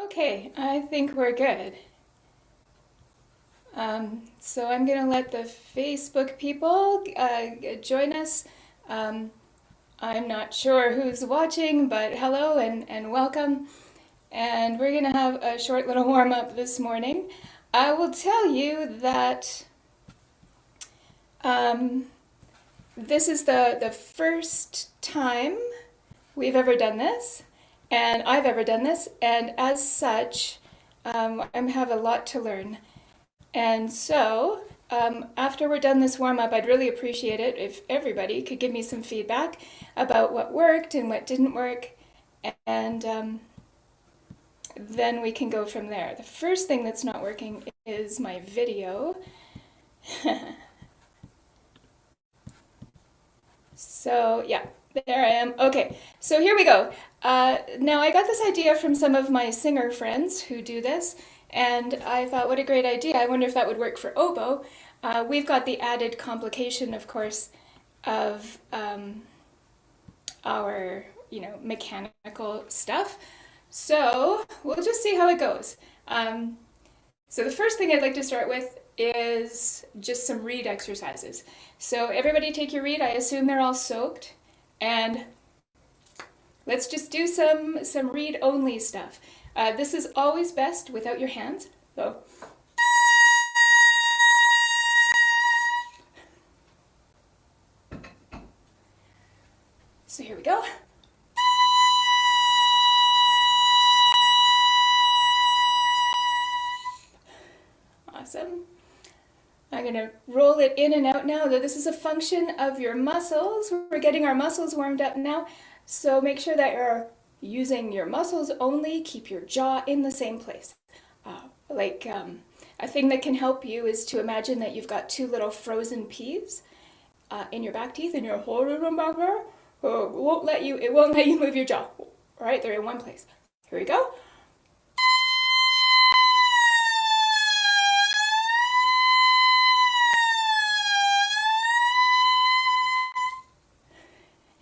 Okay, I think we're good. So I'm going to let the Facebook people join us. Um, I'm not sure who's watching, but hello and welcome. And we're going to have a short little warm up this morning. I will tell you that um, this is the first time we've ever done this, and I've ever done this, and as such, I have a lot to learn. And so, after we're done this warm up, I'd really appreciate it if everybody could give me some feedback about what worked and what didn't work, and then we can go from there. The first thing that's not working is my video. So, yeah, there I am. Okay, so here we go. Now, I got this idea from some of my singer friends who do this, and I thought, what a great idea. I wonder if that would work for oboe. We've got the added complication, of course, of our, mechanical stuff. So we'll just see how it goes. So the first thing I'd like to start with is just some reed exercises. So everybody take your reed. I assume they're all soaked. And let's just do some reed only stuff. This is always best without your hands. So here we go. Awesome. I'm going to roll it in and out now. This is a function of your muscles. We're getting our muscles warmed up now. So make sure that you're using your muscles only. Keep your jaw in the same place. A thing that can help you is to imagine that you've got two little frozen peas in your back teeth, and you're holding them back there. It won't let you move your jaw. All right, they're in one place. Here we go.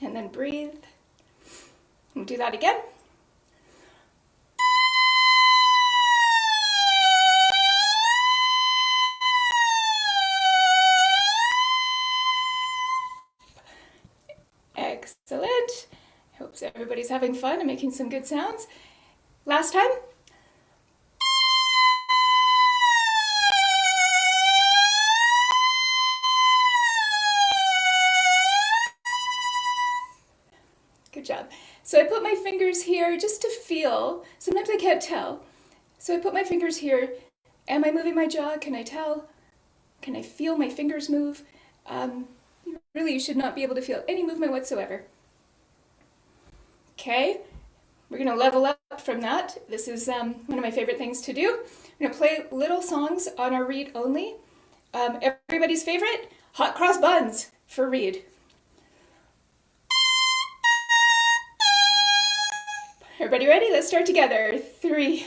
And then breathe. We'll do that again. Excellent. Hope everybody's having fun and making some good sounds. Last time. Good job. So I put my fingers here just to feel. Sometimes I can't tell. So I put my fingers here. Am I moving my jaw? Can I tell? Can I feel my fingers move? Really, you should not be able to feel any movement whatsoever. Okay, we're going to level up from that. This is one of my favorite things to do. I'm going to play little songs on our reed only. Everybody's favorite, hot cross buns for reed. Everybody ready? Let's start together. 3.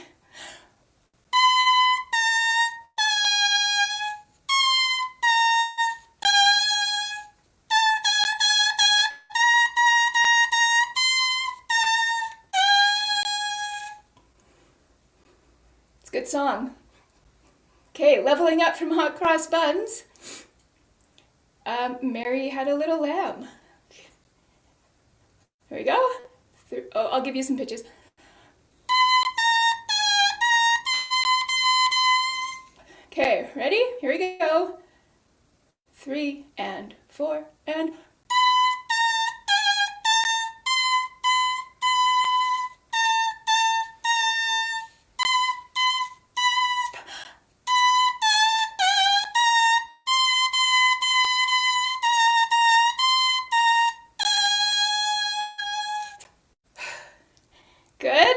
It's a good song. Okay, leveling up from hot cross buns. Mary had a little lamb. There we go. Oh, I'll give you some pitches. Okay, ready? Here we go. 3 and 4 and... Good.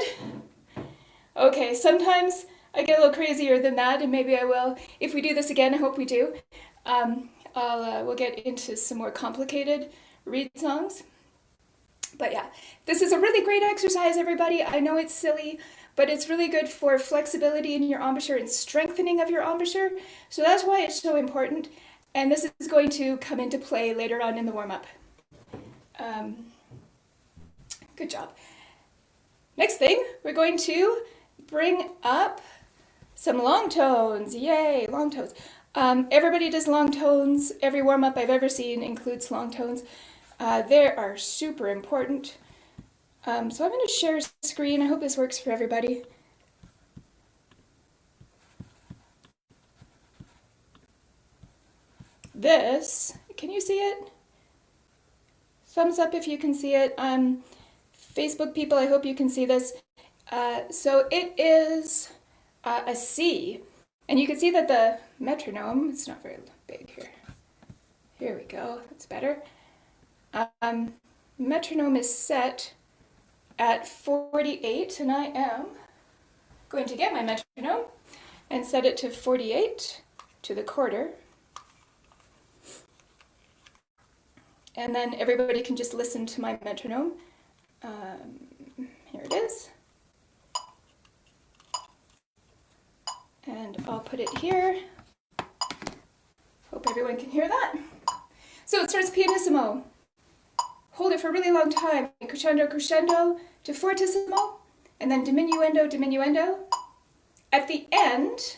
Okay, sometimes I get a little crazier than that, and maybe I will. If we do this again, I hope we do. We'll get into some more complicated reed songs. But yeah, this is a really great exercise, everybody. I know it's silly, but it's really good for flexibility in your embouchure and strengthening of your embouchure. So that's why it's so important. And this is going to come into play later on in the warm-up. Good job. Next thing, we're going to bring up some long tones. Yay, long tones. Everybody does long tones. Every warm-up I've ever seen includes long tones. They are super important. So I'm going to share screen. I hope this works for everybody. This, can you see it? Thumbs up if you can see it. Facebook people, I hope you can see this. So it is a C. And you can see that the metronome, it's not very big here. Here we go, that's better. Metronome is set at 48, and I am going to get my metronome and set it to 48 to the quarter. And then everybody can just listen to my metronome. Here it is. And I'll put it here. Hope everyone can hear that. So it starts pianissimo. Hold it for a really long time. Crescendo, crescendo to fortissimo, and then diminuendo, diminuendo. At the end,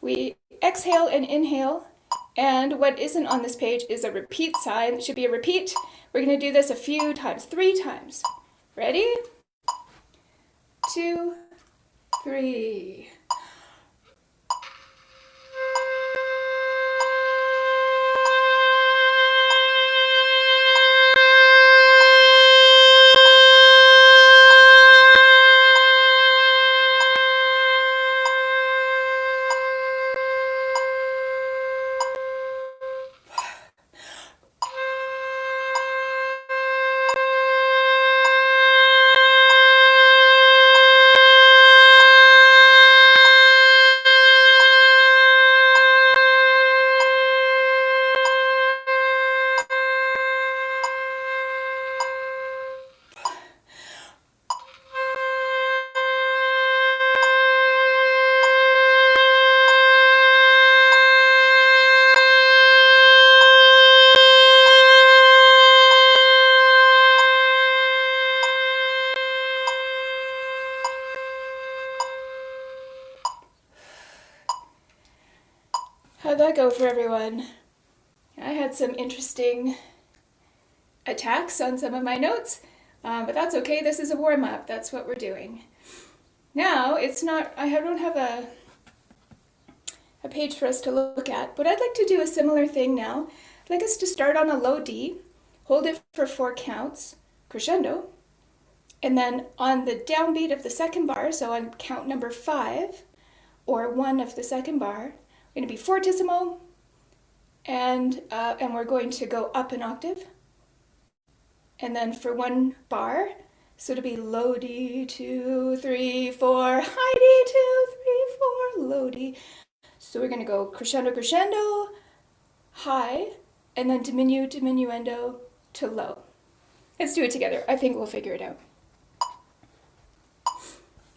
we exhale and inhale. And what isn't on this page is a repeat sign. It should be a repeat. We're going to do this a few times, 3 times. Ready? 2, 3. How'd that go for everyone? I had some interesting attacks on some of my notes, but that's okay. This is a warm-up. That's what we're doing. Now, it's not, I don't have a page for us to look at, but I'd like to do a similar thing now. I'd like us to start on a low D, hold it for 4 counts, crescendo, and then on the downbeat of the second bar, so on count number 5, or 1 of the second bar, we're going to be fortissimo, and we're going to go up an octave. And then for 1 bar, so it'll be low D, 2, 3, 4, high D, 2, 3, 4, low D. So we're going to go crescendo, crescendo, high, and then diminuendo to low. Let's do it together. I think we'll figure it out.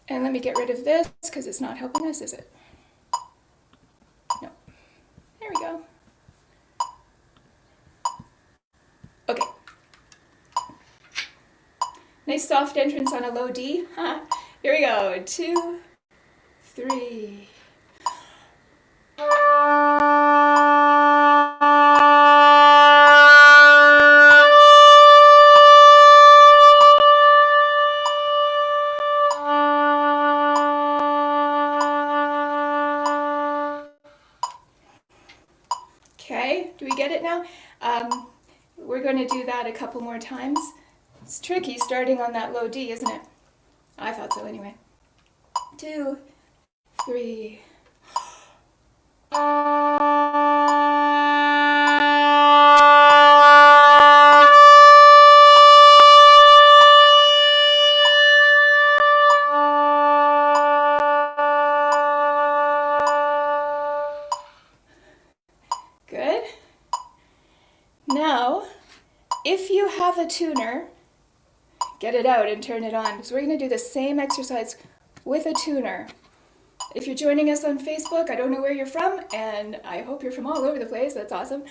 And let me get rid of this because it's not helping us, is it? No. There we go. Okay. Nice soft entrance on a low D. Here we go. 2, 3. Okay, do we get it now? We're going to do that a couple more times. It's tricky starting on that low D, isn't it? I thought so anyway. 2, 3. Good. Now, if you have a tuner, get it out and turn it on, because we're going to do the same exercise with a tuner. If you're joining us on Facebook, I don't know where you're from, and I hope you're from all over the place. That's awesome.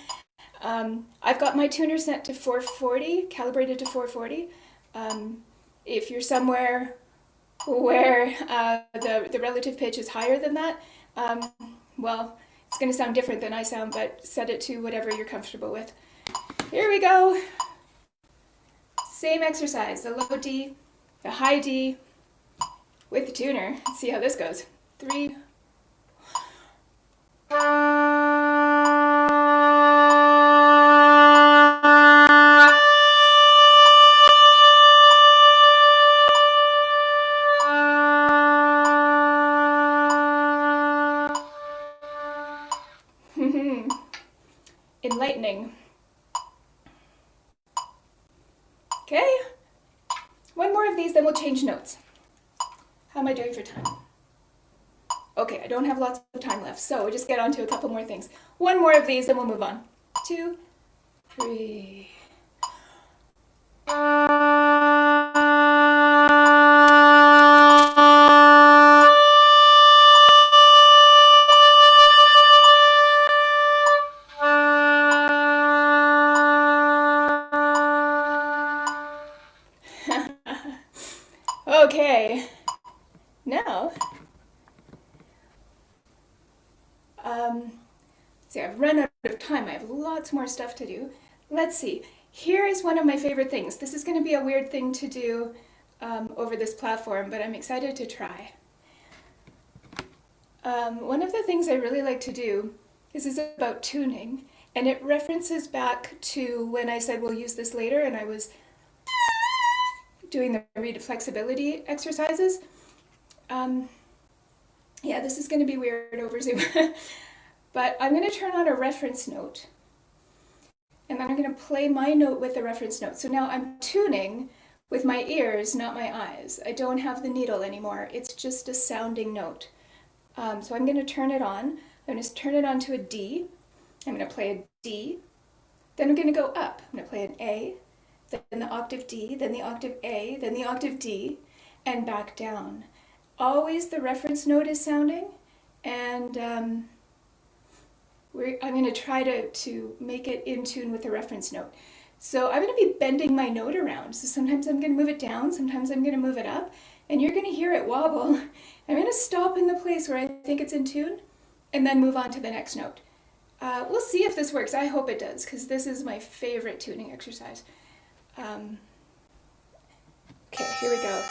I've got my tuner set to 440, calibrated to 440. If you're somewhere where the relative pitch is higher than that, um, well, it's going to sound different than I sound, but set it to whatever you're comfortable with. Here we go. Same exercise, the low D, the high D with the tuner. Let's see how this goes. 3. Enlightening. Okay, one more of these, then we'll change notes. How am I doing for time? Okay, I don't have lots of time left, so we'll just get on to a couple more things. One more of these, then we'll move on. 2, 3. Okay, now, see, I've run out of time. I have lots more stuff to do. Let's see. Here is one of my favorite things. This is going to be a weird thing to do over this platform, but I'm excited to try. One of the things I really like to do is about tuning, and it references back to when I said we'll use this later, and I was doing the reed flexibility exercises. Yeah, this is going to be weird over Zoom, but I'm going to turn on a reference note, and then I'm going to play my note with the reference note. So now I'm tuning with my ears, not my eyes. I don't have the needle anymore. It's just a sounding note. So I'm going to turn it on. I'm going to turn it on to a D. I'm going to play a D. Then I'm going to go up. I'm going to play an A, then the octave D, then the octave A, then the octave D, and back down. Always the reference note is sounding, and I'm going to try to make it in tune with the reference note. So I'm going to be bending my note around. So sometimes I'm going to move it down, sometimes I'm going to move it up, and you're going to hear it wobble. I'm going to stop in the place where I think it's in tune, and then move on to the next note. We'll see if this works. I hope it does, because this is my favorite tuning exercise. Okay, here we go.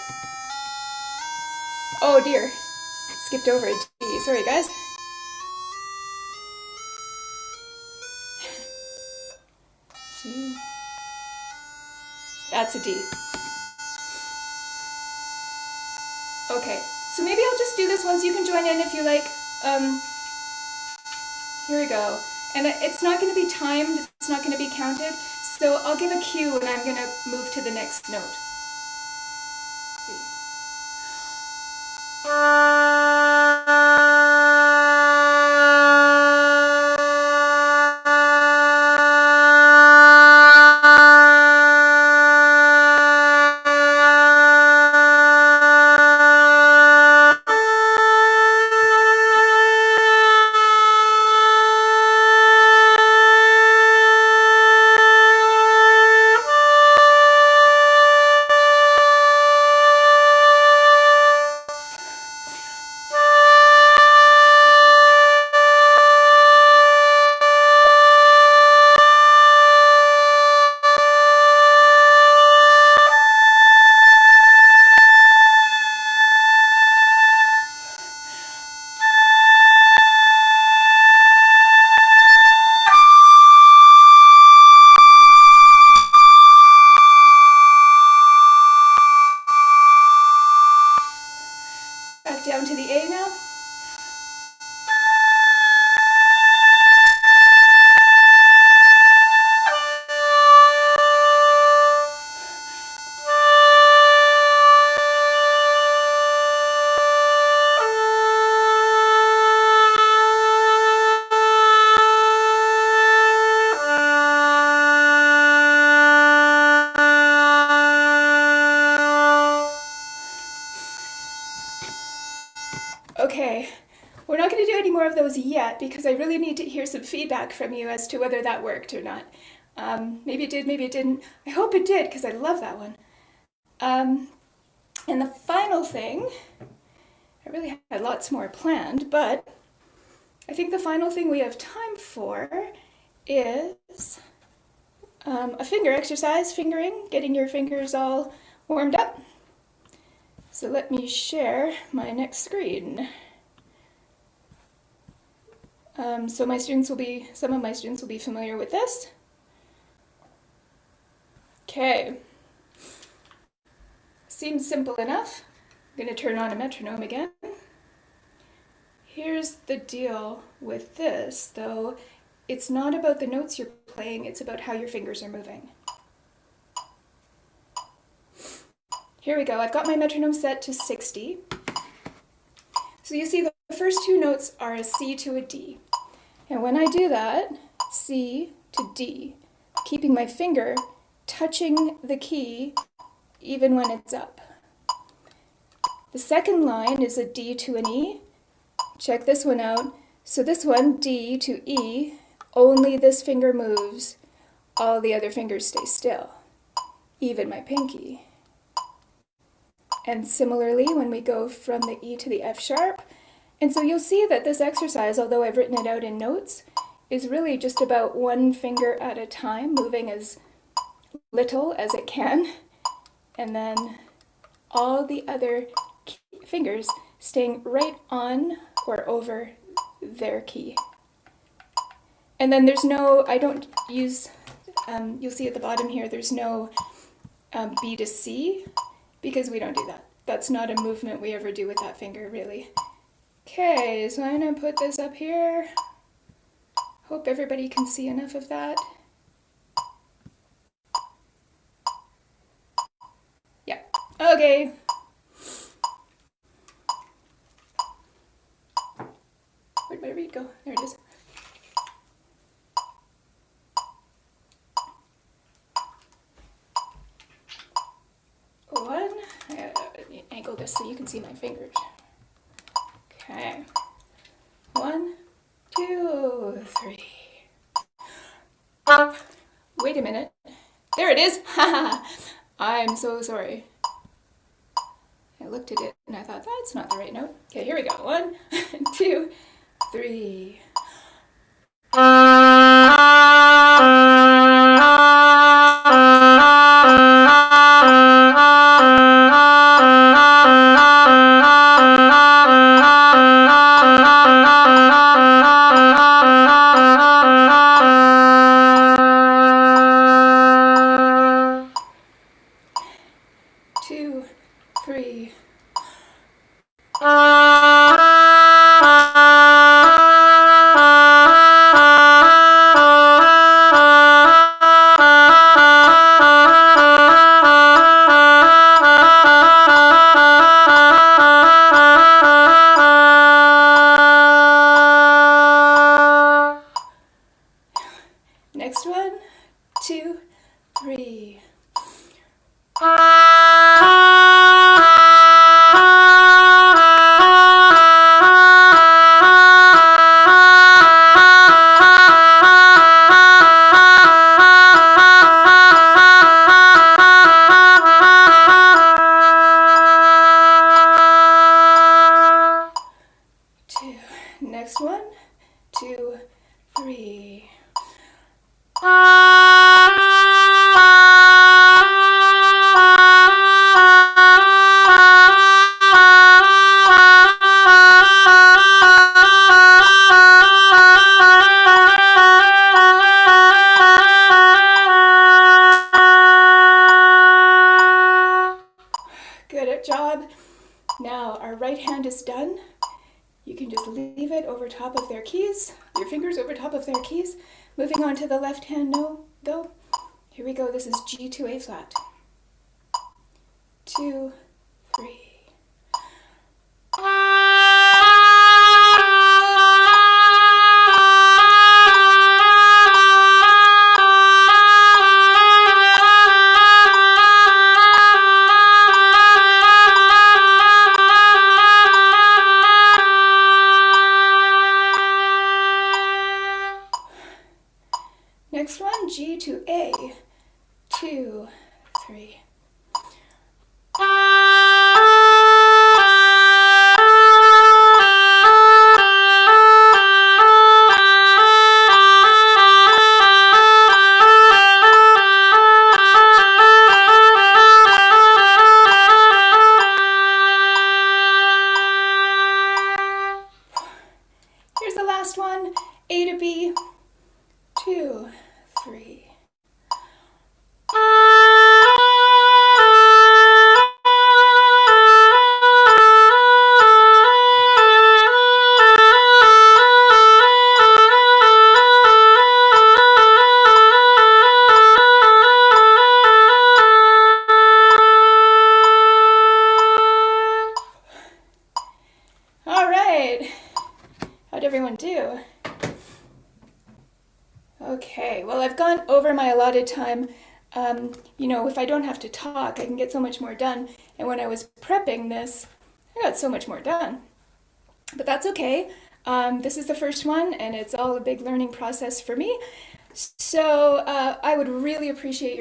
Oh dear, skipped over a D. Sorry guys. C. That's a D. Okay, so maybe I'll just do this once. You can join in if you like. Here we go. And it's not going to be timed, it's not going to be counted, so I'll give a cue and I'm going to move to the next note. Back down to the A now. Okay, we're not going to do any more of those yet because I really need to hear some feedback from you as to whether that worked or not. Maybe it did, maybe it didn't. I hope it did because I love that one. And the final thing, I really had lots more planned, but I think the final thing we have time for is a finger exercise, fingering, getting your fingers all warmed up. So let me share my next screen. So some of my students will be familiar with this. Okay. Seems simple enough. I'm going to turn on a metronome again. Here's the deal with this, though. It's not about the notes you're playing, it's about how your fingers are moving. Here we go. I've got my metronome set to 60. So you see the first two notes are a C to a D. And when I do that, C to D, keeping my finger touching the key even when it's up. The second line is a D to an E. Check this one out. So this one, D to E, only this finger moves. All the other fingers stay still, even my pinky. And similarly, when we go from the E to the F sharp, and so you'll see that this exercise, although I've written it out in notes, is really just about one finger at a time, moving as little as it can, and then all the other fingers staying right on or over their key. And then there's no, I don't use, you'll see at the bottom here, there's no B to C, because we don't do that. That's not a movement we ever do with that finger, really. Okay, so I'm going to put this up here. Hope everybody can see enough of that. Yeah, okay. Where'd my reed go? There it is. One, angle this so you can see my fingers. Okay. 1, 2, 3. Wait a minute. There it is. I'm so sorry. I looked at it and I thought, that's not the right note. Okay, here we go. 1, 2, 3. Next one, 2, 3. Next one, 2, 3. Good job. Now our right hand is done. You can just leave it over top of their keys, your fingers over top of their keys. Moving on to the left hand no, though. Here we go. This is G to A flat. 2, 3. Next one, G to A. 2, 3. over my allotted time. If I don't have to talk, I can get so much more done. And when I was prepping this, I got so much more done. But that's okay. This is the first one, and it's all a big learning process for me. So I would really appreciate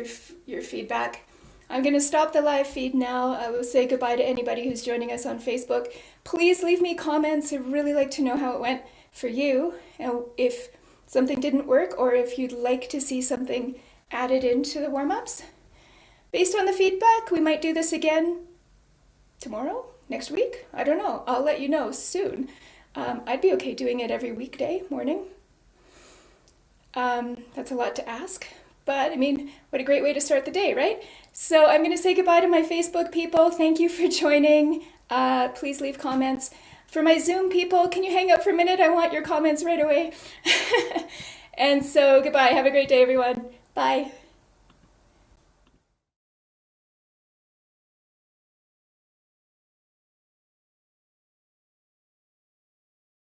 your feedback. I'm going to stop the live feed now. I will say goodbye to anybody who's joining us on Facebook. Please leave me comments. I'd really like to know how it went for you, and if something didn't work, or if you'd like to see something added into the warm-ups. Based on the feedback, we might do this again tomorrow, next week. I don't know. I'll let you know soon. I'd be okay doing it every weekday morning. That's a lot to ask, but I mean, what a great way to start the day, right? So I'm going to say goodbye to my Facebook people. Thank you for joining. Please leave comments. For my Zoom people, can you hang out for a minute? I want your comments right away. And so goodbye. Have a great day, everyone. Bye.